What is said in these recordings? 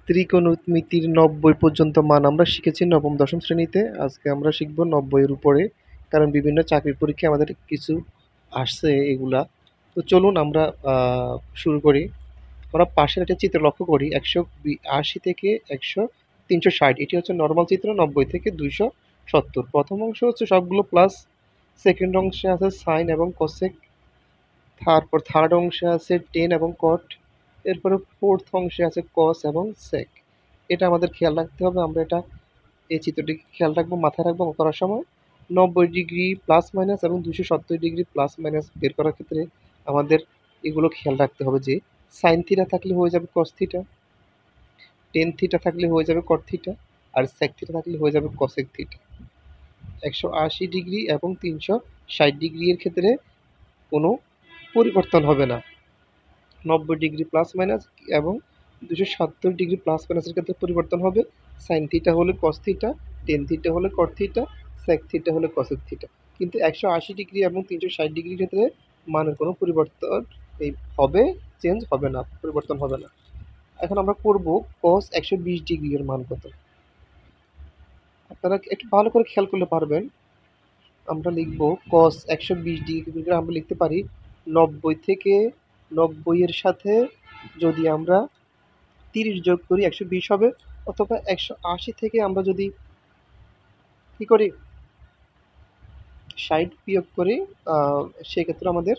ত্রিকোণমিতির ৯০ পর্যন্ত মান আমরা শিখেছি নবম দশম শ্রেণীতে। আজকে আমরা শিখব ৯০ এর উপরে, কারণ বিভিন্ন চাকরির পরীক্ষায় আমাদের কিছু আসছে এগুলা। তো চলুন আমরা শুরু করি। আমরা পাশের একটা চিত্র লক্ষ্য করি, ১৮০ থেকে ৩৬০, এটি হচ্ছে নর্মাল চিত্র। ৯০ থেকে ২৭০, প্রথম অংশ হচ্ছে সবগুলো প্লাস, সেকেন্ড অংশে আছে সাইন এবং কোসেক, তারপর থার্ড অংশে আছে টেন এবং কট, এরপরে ফোর্থ অংশে আছে কস এবং সেক। এটা আমাদের খেয়াল রাখতে হবে। আমরা এই চিত্রটিকে খেয়াল রাখবো, মাথায় রাখবো করার সময়। ৯০ ডিগ্রি প্লাস মাইনাস এবং ২৭০ ডিগ্রি প্লাস মাইনাস বের করার ক্ষেত্রে আমাদের এগুলো খেয়াল রাখতে হবে যে সাইন থিটা থাকলে হয়ে যাবে কস থিটা, টেন থিটা থাকলে হয়ে যাবে কট থিটা, আর সেক থিটা থাকলে হয়ে যাবে কসেক থিটা। ১৮০ ডিগ্রি এবং ৩৬০ ডিগ্রি এর ক্ষেত্রে কোনো পরিবর্তন হবে না। ৯০ ডিগ্রি প্লাস মাইনাস এবং ২৭০ ডিগ্রি প্লাস মাইনাসের ক্ষেত্রে পরিবর্তন হবে। সাইন থিটা হলে কস থিটা, টেন থিটা হলে কট থিটা, সেক থিটা হলে কসেক থিটা। কিন্তু ১৮০ ডিগ্রি এবং ৩৬০ ডিগ্রির ক্ষেত্রে মানের কোনো পরিবর্তন হবে, চেঞ্জ হবে না, পরিবর্তন হবে না। এখন আমরা করব কস ১২০ ডিগ্রি এর মান কত। আপনারা একটু ভালো করে খেয়াল করলে পারবেন। আমরা লিখব কস ১২০ ডিগ্রি, আমরা লিখতে পারি ৯০ থেকে ৯০ এর সাথে যদি আমরা ৩০ যোগ করি ১২০ হবে, অথবা ১৮০ থেকে আমরা যদি কি করি ৬০ বিয়োগ করি, সেক্ষেত্রে আমাদের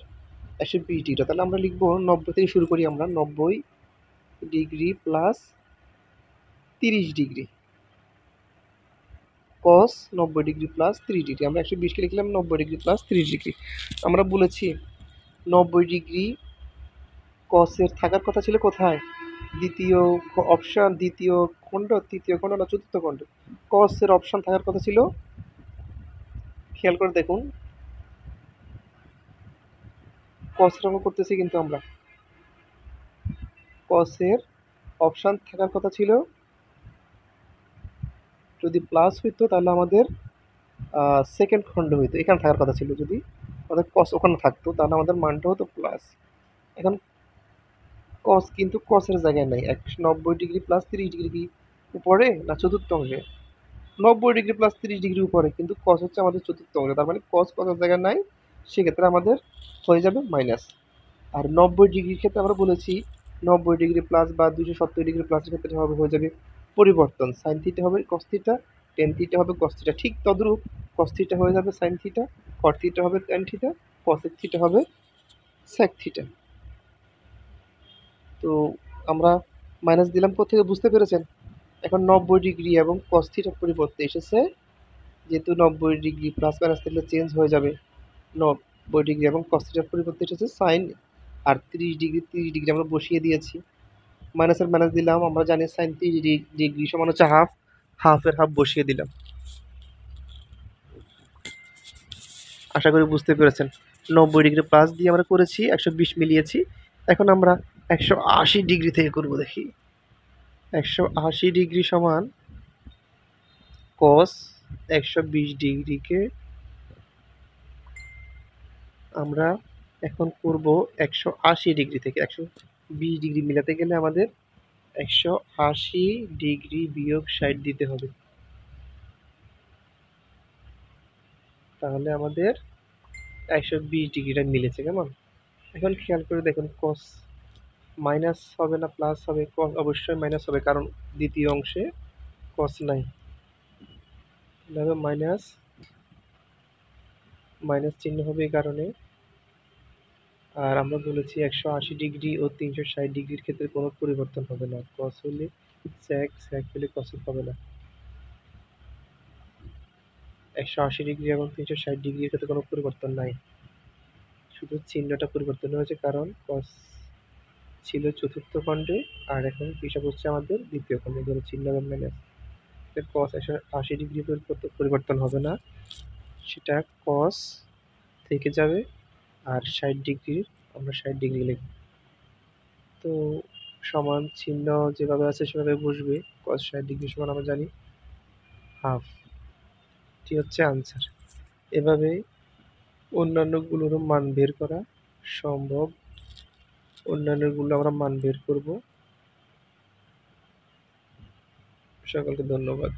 ১২০ ডিগ্রি। তাহলে আমরা লিখব ৯০ থেকে শুরু করি আমরা, ৯০ ডিগ্রি প্লাস ৩০ ডিগ্রি, কস ৯০ ডিগ্রি প্লাস ৩০ ডিগ্রি। আমরা ১২০কে লিখলাম ৯০ ডিগ্রি প্লাস ৩০ ডিগ্রি। আমরা বলেছি ৯০ ডিগ্রি কসের থাকার কথা ছিল কোথায়? দ্বিতীয় অপশান, দ্বিতীয় খণ্ড, তৃতীয় খণ্ড না চতুর্থ খণ্ডে? কসের অপশান থাকার কথা ছিল, খেয়াল করে দেখুন। কসের অঙ্ক করতেছি কিন্তু আমরা, কসের অপশান থাকার কথা ছিল, যদি প্লাস হইতো তাহলে আমাদের সেকেন্ড খণ্ড হইতো, এখানে থাকার কথা ছিল। যদি আমাদের কস ওখানে থাকতো তাহলে আমাদের মানটা হতো প্লাস। এখন কস কিন্তু কসের জায়গায় নাই। ৯০ ডিগ্রি প্লাস ৩০ ডিগ্রি কি উপরে না চতুর্থ অংশে? ৯০ ডিগ্রি প্লাস ৩০ ডিগ্রি উপরে, কিন্তু কস হচ্ছে আমাদের চতুর্থ অংশে, তার মানে কস কসের জায়গায় নাই, সেক্ষেত্রে আমাদের হয়ে যাবে মাইনাস। আর ৯০ ডিগ্রির ক্ষেত্রে আমরা বলেছি ৯০ ডিগ্রি প্লাস বা ২৭০ ডিগ্রি প্লাসের ক্ষেত্রে হয়ে যাবে পরিবর্তন। সাইন থিটা হবে কস থিটা, টেন থিটা হবে কস থিটা। ঠিক তদ্রূপ কস থিটা হয়ে যাবে সাইন থিটা, কট থিটা হবে ট্যান থিটা, কসেক থিটা হবে সেক থিটা। তো আমরা মাইনাস দিলাম কোত্থেকে, বুঝতে পেরেছেন? এখন ৯০ ডিগ্রি এবং কস থিটার পরিবর্তে এসেছে, যেহেতু ৯০ ডিগ্রি প্লাস মাইনাস থাকলে চেঞ্জ হয়ে যাবে, ৯০ ডিগ্রি এবং কস থিটার পরিবর্তে এসেছে সাইন। আর ৩০ ডিগ্রি আমরা বসিয়ে দিয়েছি, মাইনাসের মাইনাস দিলাম। আমরা জানি সাইন ৩০ ডিগ্রি সমান হচ্ছে হাফ, হাফের হাফ বসিয়ে দিলাম। আশা করি বুঝতে পেরেছেন। ৯০ ডিগ্রি প্লাস দিয়ে আমরা করেছি, ১২০ মিলিয়েছি। এখন আমরা ১৮০ ডিগ্রি থেকে করব, দেখি। ১৮০ ডিগ্রি সমান কস ১২০ ডিগ্রিকে আমরা এখন করব ১৮০ ডিগ্রি থেকে। ১২০ ডিগ্রি মিলাতে গেলে আমাদের ১৮০ ডিগ্রি বিয়োগ ৬০ দিতে হবে, তাহলে আমাদের ১২০ ডিগ্রিটা মিলেছে। কেমন? এখন খেয়াল করে দেখুন, কস মাইনাস হবে না প্লাস হবে? কস অবশ্যই মাইনাস হবে, কারণ দ্বিতীয় অংশে কস নাই। তাহলে মাইনাস, মাইনাস চিহ্ন হবে এই কারণে। আর আমরা বলেছি ১৮০ ডিগ্রি ও ৩৬০ ডিগ্রির ক্ষেত্রে কোনো পরিবর্তন হবে না। কস হলে সেক, সেক হলে কসেক হবে না। ১৮০ ডিগ্রি এবং ৩৬০ ডিগ্রির ক্ষেত্রে কোনো পরিবর্তন নাই, শুধু চিহ্নটা পরিবর্তন হয়েছে, কারণ কস ছিল চতুর্থ খণ্ডে আর এখন হিসাব হচ্ছে আমাদের দ্বিতীয় খণ্ডে, ধরো চিহ্ন এবং মাইনাস। কস ১৮০ ডিগ্রি পরিবর্তন হবে না, সেটা কস থেকে যাবে। আর ৬০ ডিগ্রির আমরা ৬০ ডিগ্রি লিখব। তো সমান চিহ্ন যেভাবে আছে সেভাবে বসবে। কস ৬০ ডিগ্রি সমান আমরা জানি হাফ, এটি হচ্ছে আনসার। এভাবে অন্যান্যগুলোরও মান বের করা সম্ভব। অন্যান্যগুলো আমরা মান বের করব। সকলকে ধন্যবাদ।